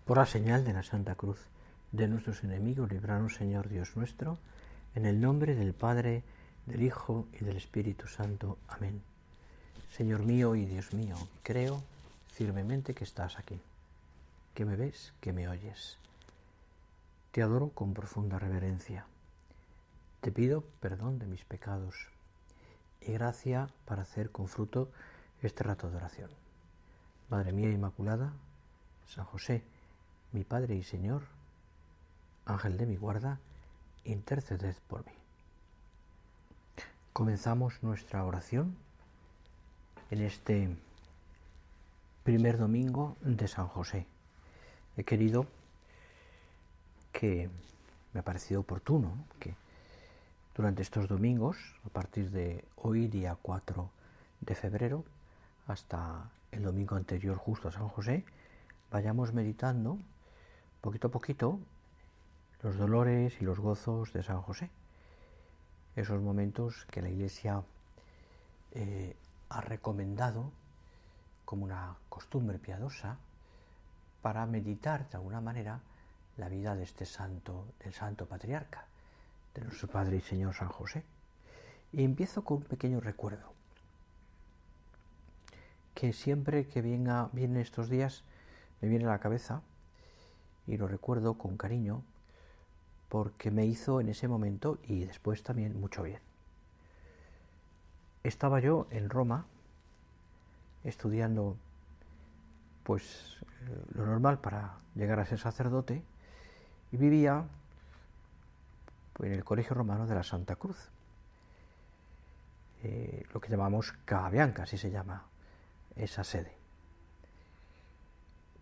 Por la señal de la Santa Cruz de nuestros enemigos, líbranos, Señor Dios nuestro, en el nombre del Padre, del Hijo y del Espíritu Santo. Amén. Señor mío y Dios mío, creo firmemente que estás aquí, que me ves, que me oyes. Te adoro con profunda reverencia. Te pido perdón de mis pecados y gracia para hacer con fruto este rato de oración. Madre mía Inmaculada, San José, mi Padre y Señor, Ángel de mi guarda, interceded por mí. Comenzamos nuestra oración en este primer domingo de San José. He querido que me ha parecido oportuno que durante estos domingos, a partir de hoy, día 4 de febrero, hasta el domingo anterior justo a San José, vayamos meditando poquito a poquito los dolores y los gozos de San José. Esos momentos que la Iglesia ha recomendado como una costumbre piadosa para meditar de alguna manera la vida de este santo, del santo patriarca, de nuestro Padre y Señor San José. Y empiezo con un pequeño recuerdo, que siempre que vienen estos días me viene a la cabeza y lo recuerdo con cariño porque me hizo en ese momento y después también mucho bien. Estaba yo en Roma estudiando pues lo normal para llegar a ser sacerdote y vivía en el Colegio Romano de la Santa Cruz, lo que llamamos Cava Bianca, así se llama esa sede.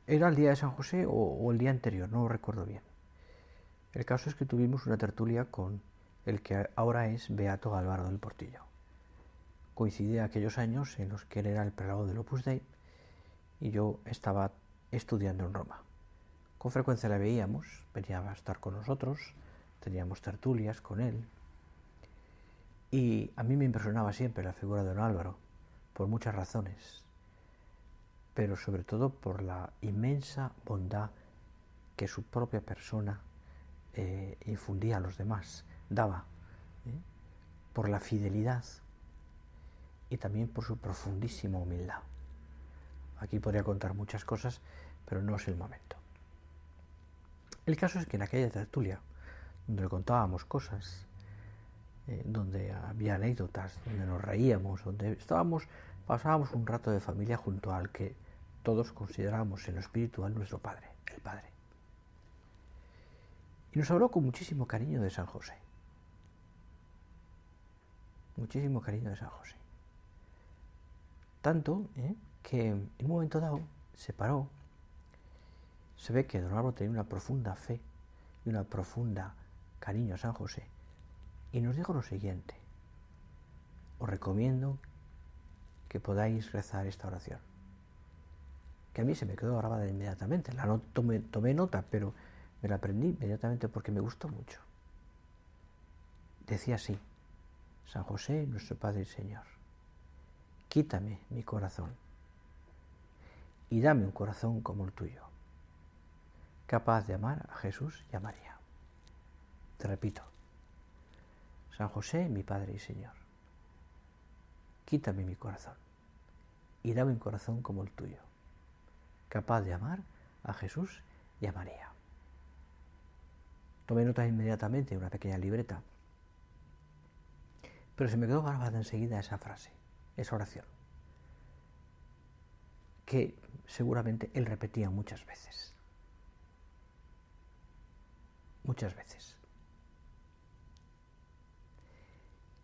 Era el día de San José o el día anterior, no lo recuerdo bien. El caso es que tuvimos una tertulia con el que ahora es Beato Álvaro del Portillo. Coincidía aquellos años en los que él era el prelado del Opus Dei y yo estaba estudiando en Roma. Con frecuencia le veíamos, venía a estar con nosotros, teníamos tertulias con él. Y a mí me impresionaba siempre la figura de don Álvaro, por muchas razones, pero sobre todo por la inmensa bondad que su propia persona infundía a los demás, daba, por la fidelidad y también por su profundísima humildad. Aquí podría contar muchas cosas, pero no es el momento. El caso es que en aquella tertulia, donde le contábamos cosas, donde había anécdotas, donde nos reíamos, donde pasábamos un rato de familia junto al que todos considerábamos en lo espiritual nuestro Padre, el Padre. Y nos habló con muchísimo cariño de San José. Muchísimo cariño de San José. Tanto que en un momento dado se paró. Se ve que don Álvaro tenía una profunda fe y una profunda cariño a San José. Y nos dijo lo siguiente: os recomiendo que podáis rezar esta oración. Que a mí se me quedó grabada inmediatamente. Tomé nota, pero me la aprendí inmediatamente porque me gustó mucho. Decía así: San José, nuestro Padre y Señor, quítame mi corazón y dame un corazón como el tuyo, capaz de amar a Jesús y a María. Te repito: San José, mi Padre y Señor, quítame mi corazón y dame un corazón como el tuyo, capaz de amar a Jesús y a María. Tomé nota inmediatamente en una pequeña libreta, pero se me quedó grabada enseguida esa frase, esa oración, que seguramente él repetía muchas veces. Muchas veces.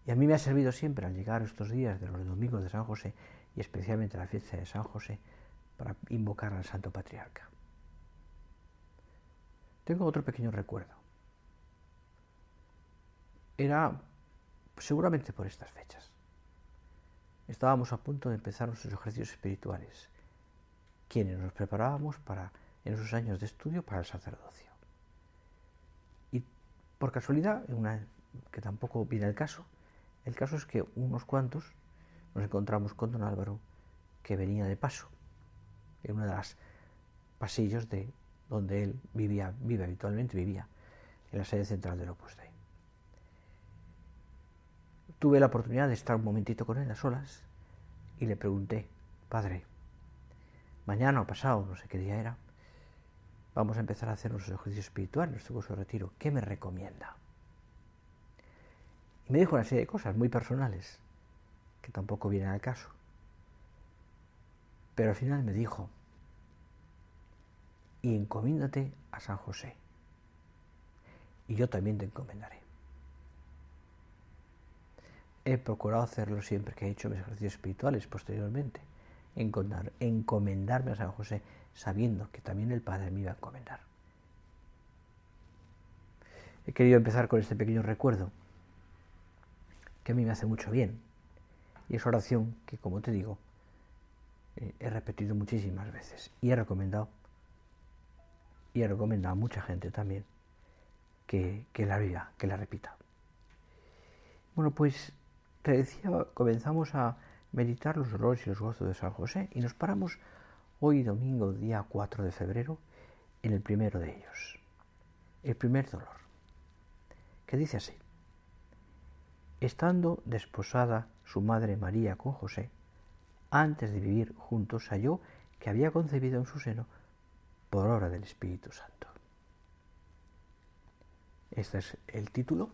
Y a mí me ha servido siempre al llegar estos días de los domingos de San José, y especialmente la fiesta de San José, para invocar al Santo Patriarca. Tengo otro pequeño recuerdo. Era seguramente por estas fechas. Estábamos a punto de empezar nuestros ejercicios espirituales, quienes nos preparábamos en esos años de estudio para el sacerdocio. Y por casualidad, que tampoco viene el caso es que unos cuantos nos encontramos con don Álvaro, que venía de paso en uno de los pasillos de donde él vive habitualmente, vivía, en la sede central del Opus Dei. Tuve la oportunidad de estar un momentito con él a solas y le pregunté: Padre, mañana o pasado, no sé qué día era, vamos a empezar a hacer nuestro ejercicio espiritual, nuestro curso de retiro. ¿Qué me recomienda? Y me dijo una serie de cosas muy personales, que tampoco vienen al caso. Pero al final me dijo: y encomiéndate a San José, y yo también te encomendaré. He procurado hacerlo siempre que he hecho mis ejercicios espirituales posteriormente, encomendarme a San José, sabiendo que también el Padre me iba a encomendar. He querido empezar con este pequeño recuerdo, que a mí me hace mucho bien, y es oración que, como te digo, he repetido muchísimas veces, y he recomendado a mucha gente también que la viva, que la repita. Bueno, pues te decía, comenzamos a meditar los dolores y los gozos de San José y nos paramos hoy domingo, día 4 de febrero, en el primero de ellos, el primer dolor, que dice así: estando desposada su madre María con José, antes de vivir juntos halló que había concebido en su seno por obra del Espíritu Santo. Este es el título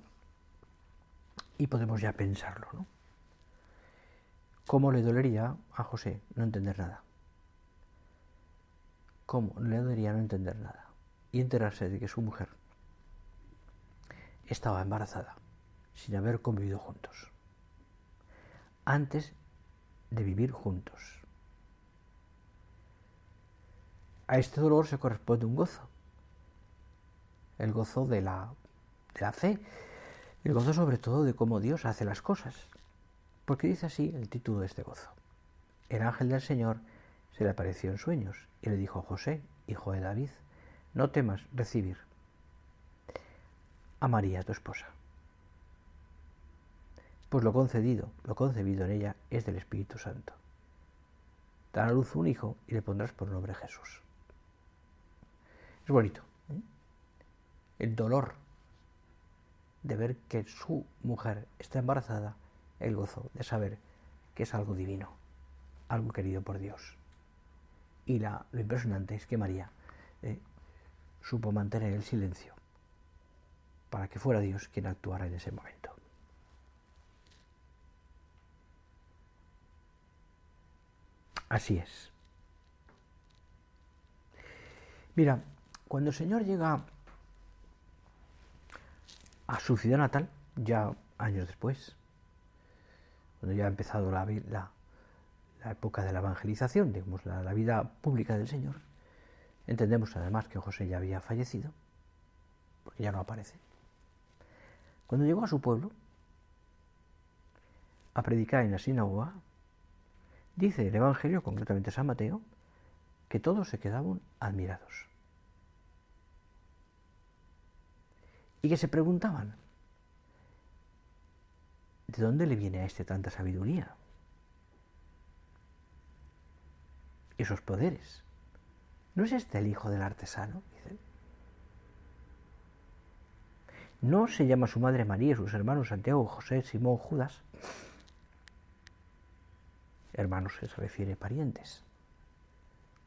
y podemos ya pensarlo, ¿no? ¿Cómo le dolería a José no entender nada? ¿Cómo le dolería no entender nada? Y enterarse de que su mujer estaba embarazada sin haber convivido juntos, antes de vivir juntos. A este dolor se corresponde un gozo, el gozo de la fe, el gozo sobre todo de cómo Dios hace las cosas, porque dice así el título de este gozo: el ángel del Señor se le apareció en sueños y le dijo a José, hijo de David, no temas recibir a María tu esposa, pues lo concebido en ella es del Espíritu Santo. Dará a luz un hijo y le pondrás por nombre Jesús. Es bonito, ¿eh? El dolor de ver que su mujer está embarazada, el gozo de saber que es algo divino, algo querido por Dios. Y lo impresionante es que María supo mantener el silencio para que fuera Dios quien actuara en ese momento. Así es. Mira, cuando el Señor llega a su ciudad natal, ya años después, cuando ya ha empezado la época de la evangelización, digamos, la vida pública del Señor, entendemos además que José ya había fallecido, porque ya no aparece. Cuando llegó a su pueblo a predicar en la sinagoga, dice el Evangelio, concretamente San Mateo, que todos se quedaban admirados y que se preguntaban: ¿de dónde le viene a este tanta sabiduría? Esos poderes. ¿No es este el hijo del artesano? Dicen. ¿No se llama su madre María y sus hermanos Santiago, José, Simón, Judas? Hermanos se refiere a parientes,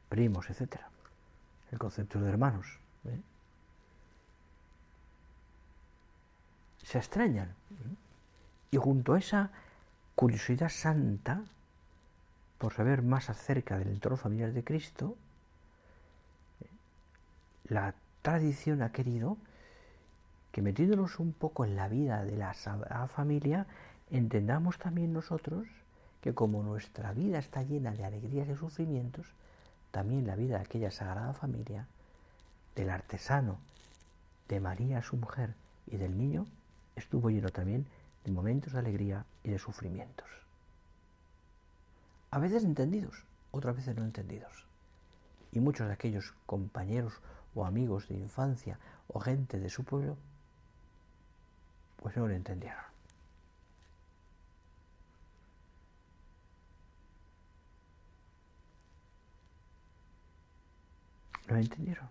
primos, etc. El concepto de hermanos. Se extrañan. Y junto a esa curiosidad santa por saber más acerca del entorno familiar de Cristo, la tradición ha querido que, metiéndonos un poco en la vida de la Sagrada Familia, entendamos también nosotros que como nuestra vida está llena de alegrías y sufrimientos, también la vida de aquella Sagrada Familia, del artesano, de María su mujer y del niño, estuvo lleno también de momentos de alegría y de sufrimientos. A veces entendidos, otras veces no entendidos. Y muchos de aquellos compañeros o amigos de infancia o gente de su pueblo, pues no lo entendieron. No lo entendieron.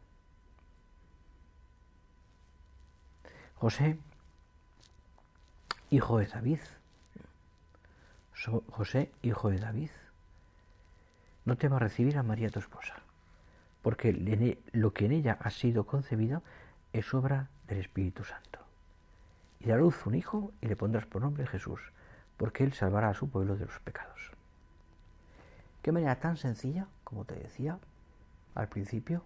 José, hijo de David, José, hijo de David, no temas recibir a María tu esposa, porque lo que en ella ha sido concebido es obra del Espíritu Santo. Y dará luz un hijo y le pondrás por nombre Jesús, porque él salvará a su pueblo de los pecados. Qué manera tan sencilla, como te decía al principio,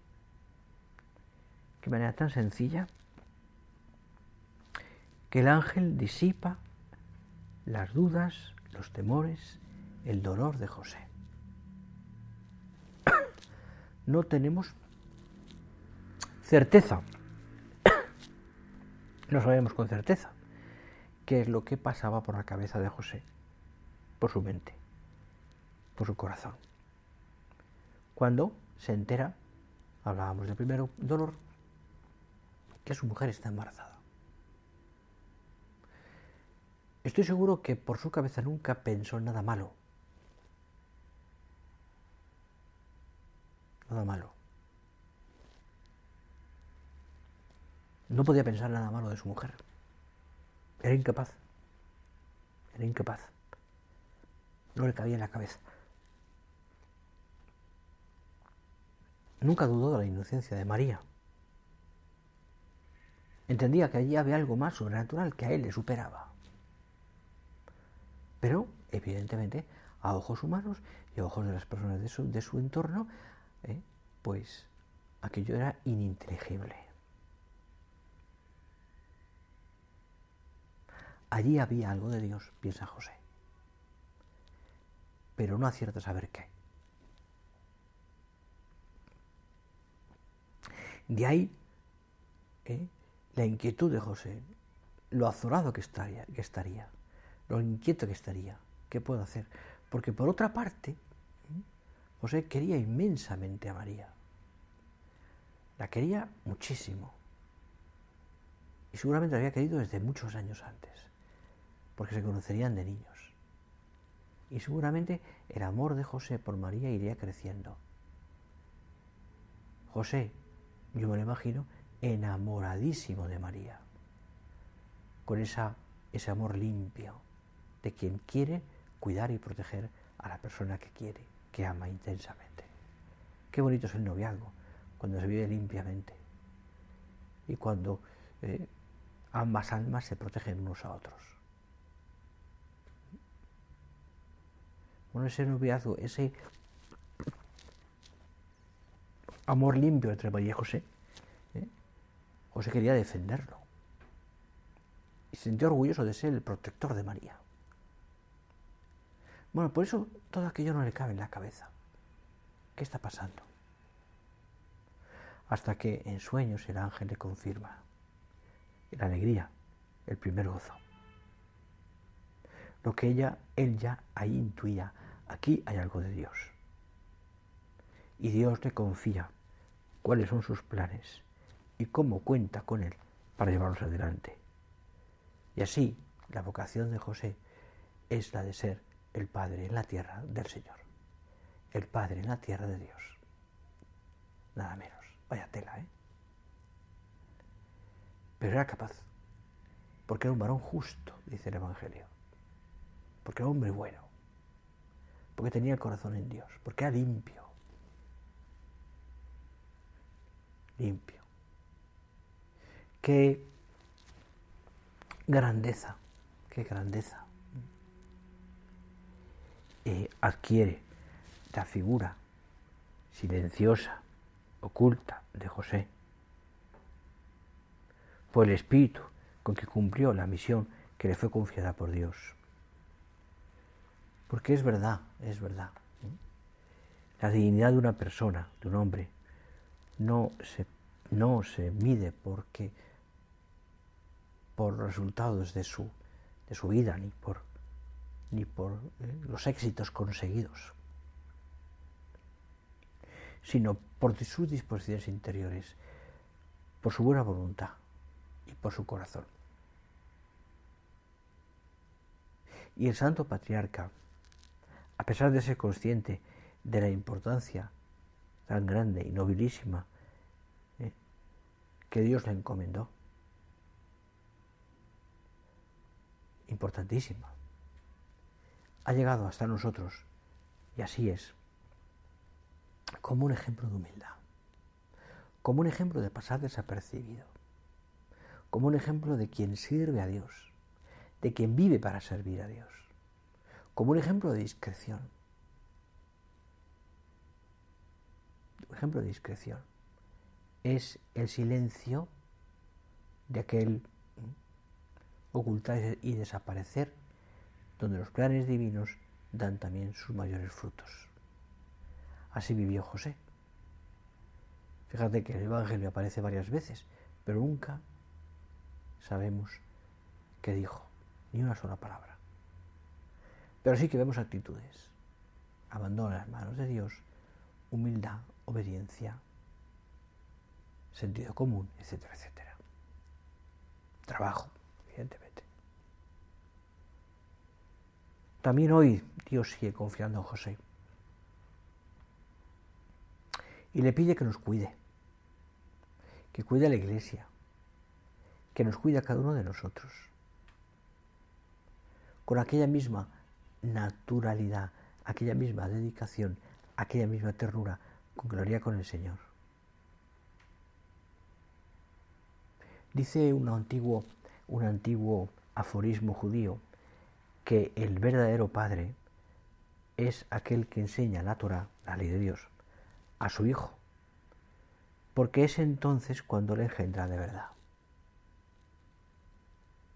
qué manera tan sencilla que el ángel disipa las dudas, los temores, el dolor de José. No tenemos certeza, no sabemos con certeza qué es lo que pasaba por la cabeza de José, por su mente, por su corazón. Cuando se entera, hablábamos del primer dolor, que su mujer está embarazada. Estoy seguro que por su cabeza nunca pensó en nada malo. Nada malo. No podía pensar nada malo de su mujer. Era incapaz. Era incapaz. No le cabía en la cabeza. Nunca dudó de la inocencia de María. Entendía que allí había algo más sobrenatural que a él le superaba. Pero, evidentemente, a ojos humanos y a ojos de las personas de su entorno, pues aquello era ininteligible. Allí había algo de Dios, piensa José, pero no acierta a saber qué. De ahí la inquietud de José, lo azorado que estaría, lo inquieto que estaría. ¿Qué puedo hacer? Porque por otra parte, José quería inmensamente a María. La quería muchísimo. Y seguramente la había querido desde muchos años antes, porque se conocerían de niños. Y seguramente el amor de José por María iría creciendo. José, yo me lo imagino, enamoradísimo de María, con ese amor limpio de quien quiere cuidar y proteger a la persona que quiere, que ama intensamente. Qué bonito es el noviazgo, cuando se vive limpiamente y cuando ambas almas se protegen unos a otros. Bueno, ese noviazgo, ese amor limpio entre María y José, José quería defenderlo y se sintió orgulloso de ser el protector de María. Bueno, por eso todo aquello no le cabe en la cabeza. ¿Qué está pasando? Hasta que en sueños el ángel le confirma la alegría, el primer gozo. Lo que él ya ahí intuía, aquí hay algo de Dios. Y Dios le confía cuáles son sus planes y cómo cuenta con él para llevarlos adelante. Y así la vocación de José es la de ser el padre en la tierra del Señor, el padre en la tierra de Dios. Nada menos. Vaya tela, Pero era capaz, porque era un varón justo, dice el Evangelio, porque era un hombre bueno, porque tenía el corazón en Dios, porque era limpio. Limpio. Qué grandeza, adquiere la figura silenciosa, oculta de José. Fue el espíritu con que cumplió la misión que le fue confiada por Dios. Porque es verdad. La dignidad de una persona, de un hombre, no se mide por resultados de su vida, ni por los éxitos conseguidos, sino por sus disposiciones interiores, por su buena voluntad y por su corazón. Y el Santo Patriarca, a pesar de ser consciente de la importancia tan grande y nobilísima que Dios le encomendó, importantísima. Ha llegado hasta nosotros, y así es, como un ejemplo de humildad, como un ejemplo de pasar desapercibido, como un ejemplo de quien sirve a Dios, de quien vive para servir a Dios, como un ejemplo de discreción. Un ejemplo de discreción es el silencio de aquel ocultar y desaparecer, donde los planes divinos dan también sus mayores frutos. Así vivió José. Fíjate que el Evangelio aparece varias veces, pero nunca sabemos qué dijo, ni una sola palabra. Pero sí que vemos actitudes: abandono en las manos de Dios, humildad, obediencia, sentido común, etcétera, etcétera. Trabajo, evidentemente. También hoy Dios sigue confiando en José y le pide que nos cuide, que cuide a la Iglesia, que nos cuide a cada uno de nosotros, con aquella misma naturalidad, aquella misma dedicación, aquella misma ternura con que lo haría con el Señor. Dice un antiguo aforismo judío que el verdadero padre es aquel que enseña la Torá, la ley de Dios, a su hijo, porque es entonces cuando le engendra de verdad.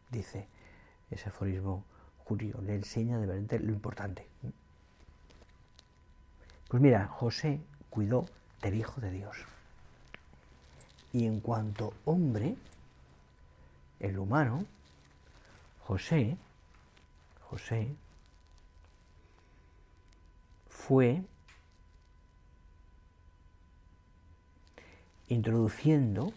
Dice ese aforismo judío, le enseña de verdad lo importante. Pues mira, José cuidó del Hijo de Dios. Y en cuanto hombre, el humano, José fue introduciendo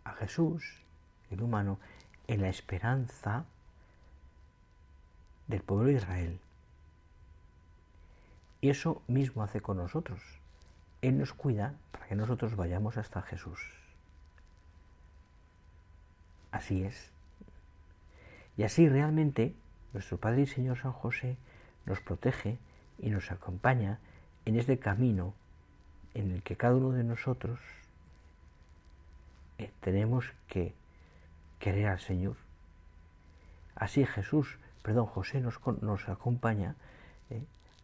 a Jesús, el humano, en la esperanza del pueblo de Israel. Y eso mismo hace con nosotros. Él nos cuida para que nosotros vayamos hasta Jesús. Así es. Y así realmente nuestro Padre y Señor San José nos protege y nos acompaña en este camino en el que cada uno de nosotros tenemos que querer al Señor. Así José nos acompaña,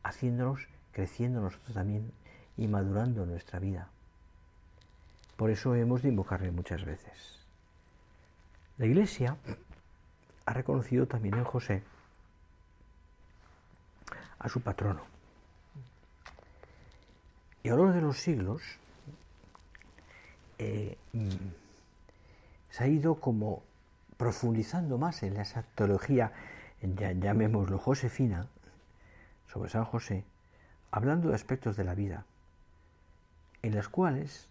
haciéndonos, creciendo nosotros también y madurando nuestra vida. Por eso hemos de invocarle muchas veces. La Iglesia ha reconocido también en José a su patrono. Y a lo largo de los siglos se ha ido como profundizando más en esa teología, llamémoslo josefina, sobre San José, hablando de aspectos de la vida, en los cuales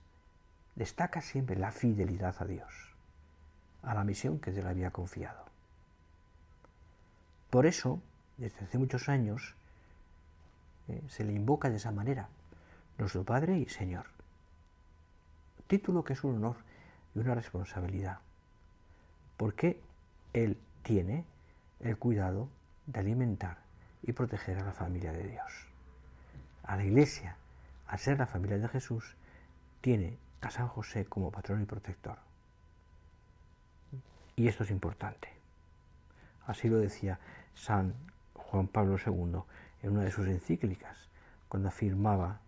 destaca siempre la fidelidad a Dios, a la misión que Dios le había confiado. Por eso, desde hace muchos años, se le invoca de esa manera, nuestro Padre y Señor. Título que es un honor y una responsabilidad, porque Él tiene el cuidado de alimentar y proteger a la familia de Dios. A la Iglesia, al ser la familia de Jesús, tiene a San José como patrón y protector. Y esto es importante. Así lo decía San Juan Pablo II en una de sus encíclicas, cuando afirmaba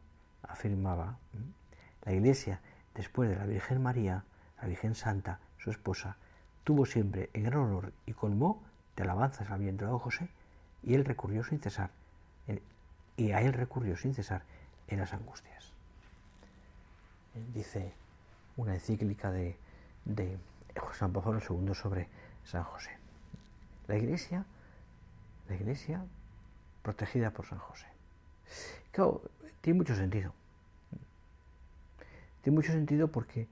la Iglesia, después de la Virgen María, la Virgen Santa, su esposa, tuvo siempre en gran honor y colmó de alabanzas había entrado José, y a él recurrió sin cesar en las angustias. Dice una encíclica de San Pablo II sobre San José. La Iglesia protegida por San José. Claro, tiene mucho sentido. Tiene mucho sentido porque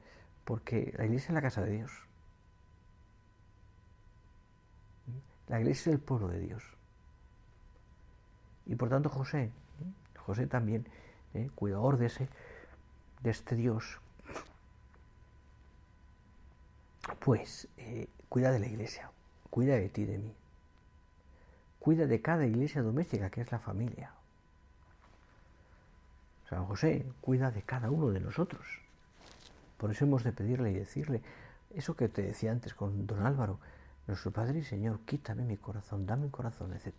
la Iglesia es la casa de Dios. La Iglesia es el pueblo de Dios. Y por tanto José también, cuidador de este Dios, pues cuida de la Iglesia, cuida de ti y de mí. cuida de cada iglesia doméstica, que es la familia. San José cuida de cada uno de nosotros. Por eso hemos de pedirle y decirle, eso que te decía antes con don Álvaro, nuestro Padre y Señor, quítame mi corazón, dame un corazón, etc.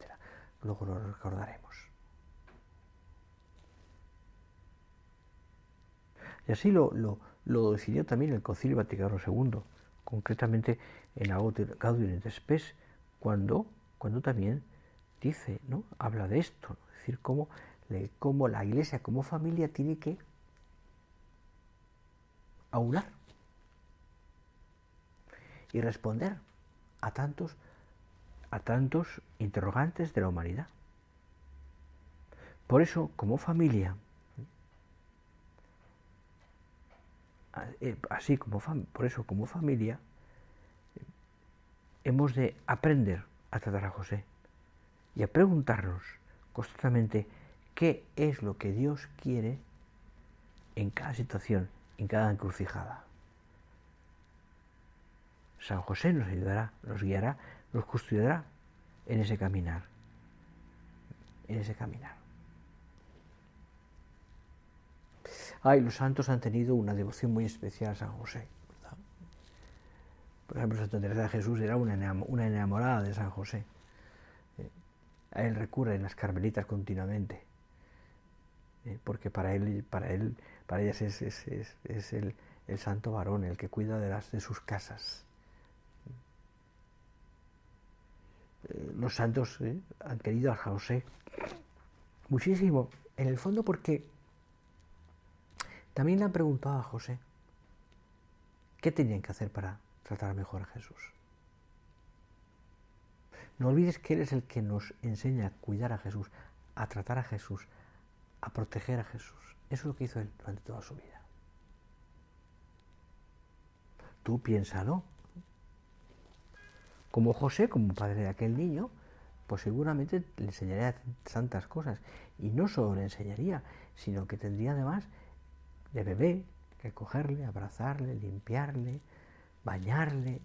Luego lo recordaremos. Y así lo decidió también el Concilio Vaticano II, concretamente en Gaudium et Spes, cuando también dice, ¿no? Habla de esto, ¿no? Es decir, cómo la Iglesia como familia tiene que aunar y responder a tantos interrogantes de la humanidad. Por eso, como familia, como familia, hemos de aprender a tratar a José y a preguntarnos constantemente qué es lo que Dios quiere en cada situación, en cada encrucijada. San José nos ayudará, nos guiará, nos custodiará en ese caminar. Los santos han tenido una devoción muy especial a San José, ¿verdad? Por ejemplo, Santa Teresa de Jesús era una enamorada de San José. A él recurre en las carmelitas continuamente, porque para ellas es el santo varón, el que cuida de sus casas. Los santos han querido a José muchísimo, en el fondo porque también le han preguntado a José qué tenían que hacer para tratar mejor a Jesús. No olvides que Él es el que nos enseña a cuidar a Jesús, a tratar a Jesús, a proteger a Jesús. Eso es lo que hizo Él durante toda su vida. Tú piénsalo. Como José, como padre de aquel niño, pues seguramente le enseñaría tantas cosas. Y no solo le enseñaría, sino que tendría además de bebé que cogerle, abrazarle, limpiarle, bañarle,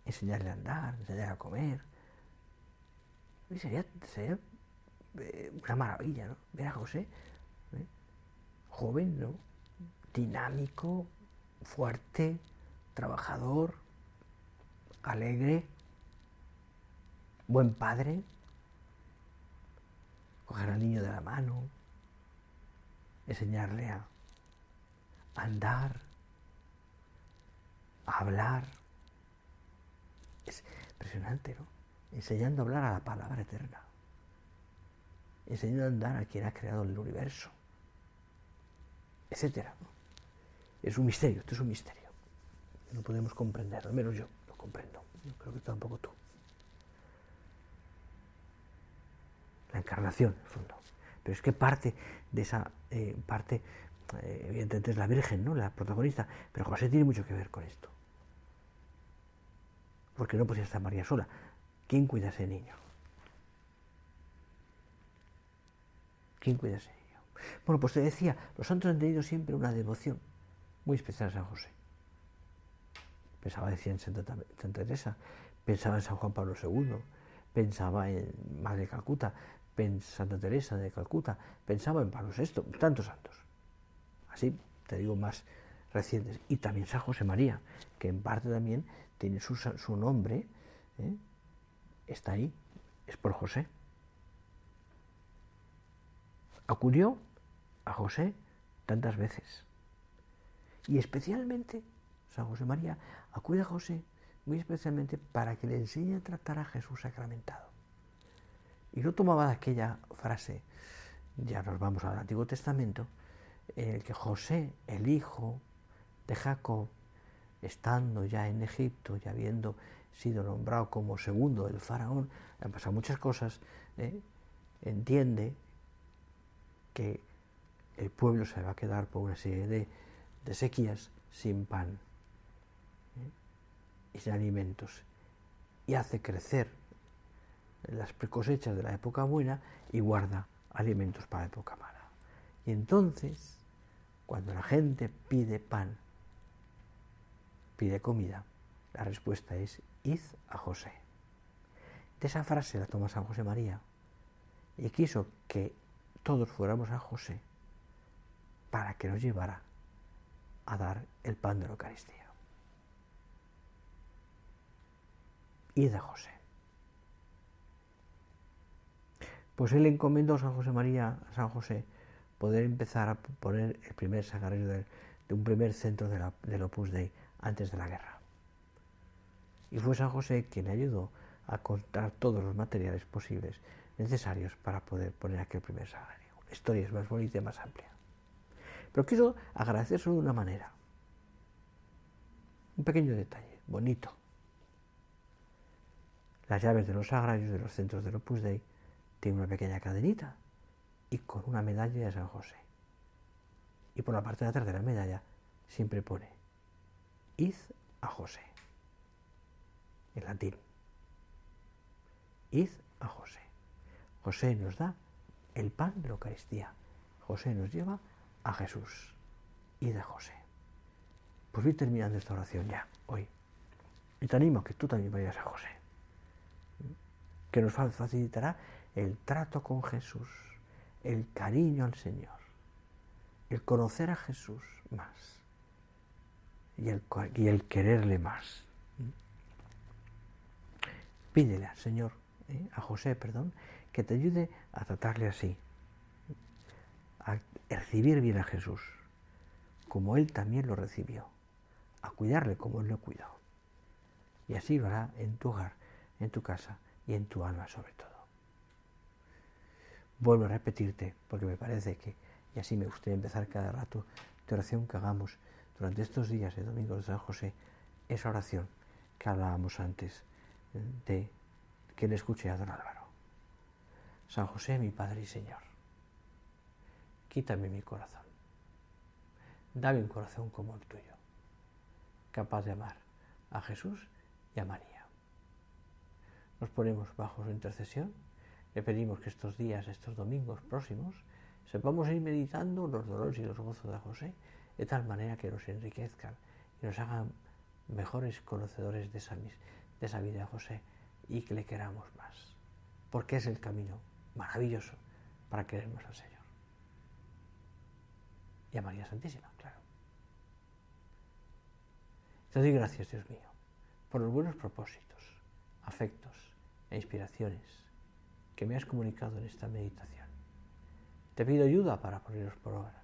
enseñarle a andar, enseñarle a comer. Y sería una maravilla, ¿no? Ver a José, joven, ¿no? Dinámico, fuerte, trabajador, alegre, buen padre, coger al niño de la mano, enseñarle a andar, a hablar. Es impresionante, ¿no? Enseñando a hablar a la palabra eterna, enseñando a andar a quien ha creado el universo, etcétera, ¿no? Es un misterio, esto es un misterio. No podemos comprenderlo, al menos yo lo comprendo. Yo creo que tampoco tú. La encarnación, en el fondo. Pero es que parte de esa evidentemente es la Virgen, ¿no? La protagonista, pero José tiene mucho que ver con esto. Porque no podía estar María sola. ¿Quién cuida a ese niño? ¿Quién cuida a ese niño? Bueno, pues te decía, los santos han tenido siempre una devoción muy especial a San José. Pensaba, decía, en Santa Teresa, pensaba en San Juan Pablo II, pensaba en Madre de Calcuta, Santa Teresa de Calcuta, pensaba en Pablo VI, tantos santos. Así, te digo, más recientes. Y también San José María, que en parte también tiene su nombre, está ahí, es por José. Acudió a José tantas veces. Y especialmente, San José María acude a José muy especialmente para que le enseñe a tratar a Jesús sacramentado. Y no tomaba aquella frase, ya nos vamos al Antiguo Testamento, en el que José, el hijo de Jacob, estando ya en Egipto y habiendo sido nombrado como segundo del faraón, han pasado muchas cosas, entiende que el pueblo se va a quedar por una serie de sequías sin pan y sin alimentos, y hace crecer las cosechas de la época buena y guarda alimentos para la época mala. Y entonces, cuando la gente pide pan, pide comida, la respuesta es: id a José, De esa frase la toma San José María y quiso que todos fuéramos a José para que nos llevara a dar el pan de la Eucaristía. Id a José. Pues él encomendó a San José María, a San José, poder empezar a poner el primer sagrario de un primer centro del Opus Dei antes de la guerra. Y fue San José quien le ayudó a contar todos los materiales posibles necesarios para poder poner aquel primer sagrario. La historia es más bonita y más amplia. Pero quiero agradecérselo de una manera. Un pequeño detalle, bonito. Las llaves de los sagrarios de los centros del Opus Dei tienen una pequeña cadenita y con una medalla de San José. Y por la parte de atrás de la medalla siempre pone Id a José. En latín. Id a José. José nos da el pan de la Eucaristía. José nos lleva a Jesús. Id a José. Pues voy terminando esta oración ya, hoy. Y te animo a que tú también vayas a José, que nos facilitará el trato con Jesús, el cariño al Señor, el conocer a Jesús más y el quererle más. Pídele al Señor, a José, que te ayude a tratarle así, a recibir bien a Jesús, como Él también lo recibió, a cuidarle como Él lo cuidó. Y así lo hará en tu hogar, en tu casa y en tu alma sobre todo. Vuelvo a repetirte, porque me parece que, y así me gustaría empezar cada rato, de oración que hagamos durante estos días de Domingo de San José, esa oración que hablábamos antes de que le escuché a don Álvaro. San José, mi Padre y Señor, quítame mi corazón, dame un corazón como el tuyo, capaz de amar a Jesús y a María. Nos ponemos bajo su intercesión, le pedimos que estos días, estos domingos próximos, sepamos ir meditando los dolores y los gozos de José, de tal manera que nos enriquezcan y nos hagan mejores conocedores de esa vida de José y que le queramos más, porque es el camino maravilloso para querernos al Señor. Y a María Santísima, claro. Te doy gracias, Dios mío, por los buenos propósitos, afectos e inspiraciones que me has comunicado en esta meditación. Te pido ayuda para ponerlos por obra.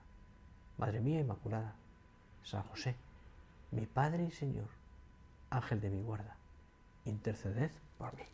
Madre mía Inmaculada, San José, mi Padre y Señor, Ángel de mi guarda, interceded por mí.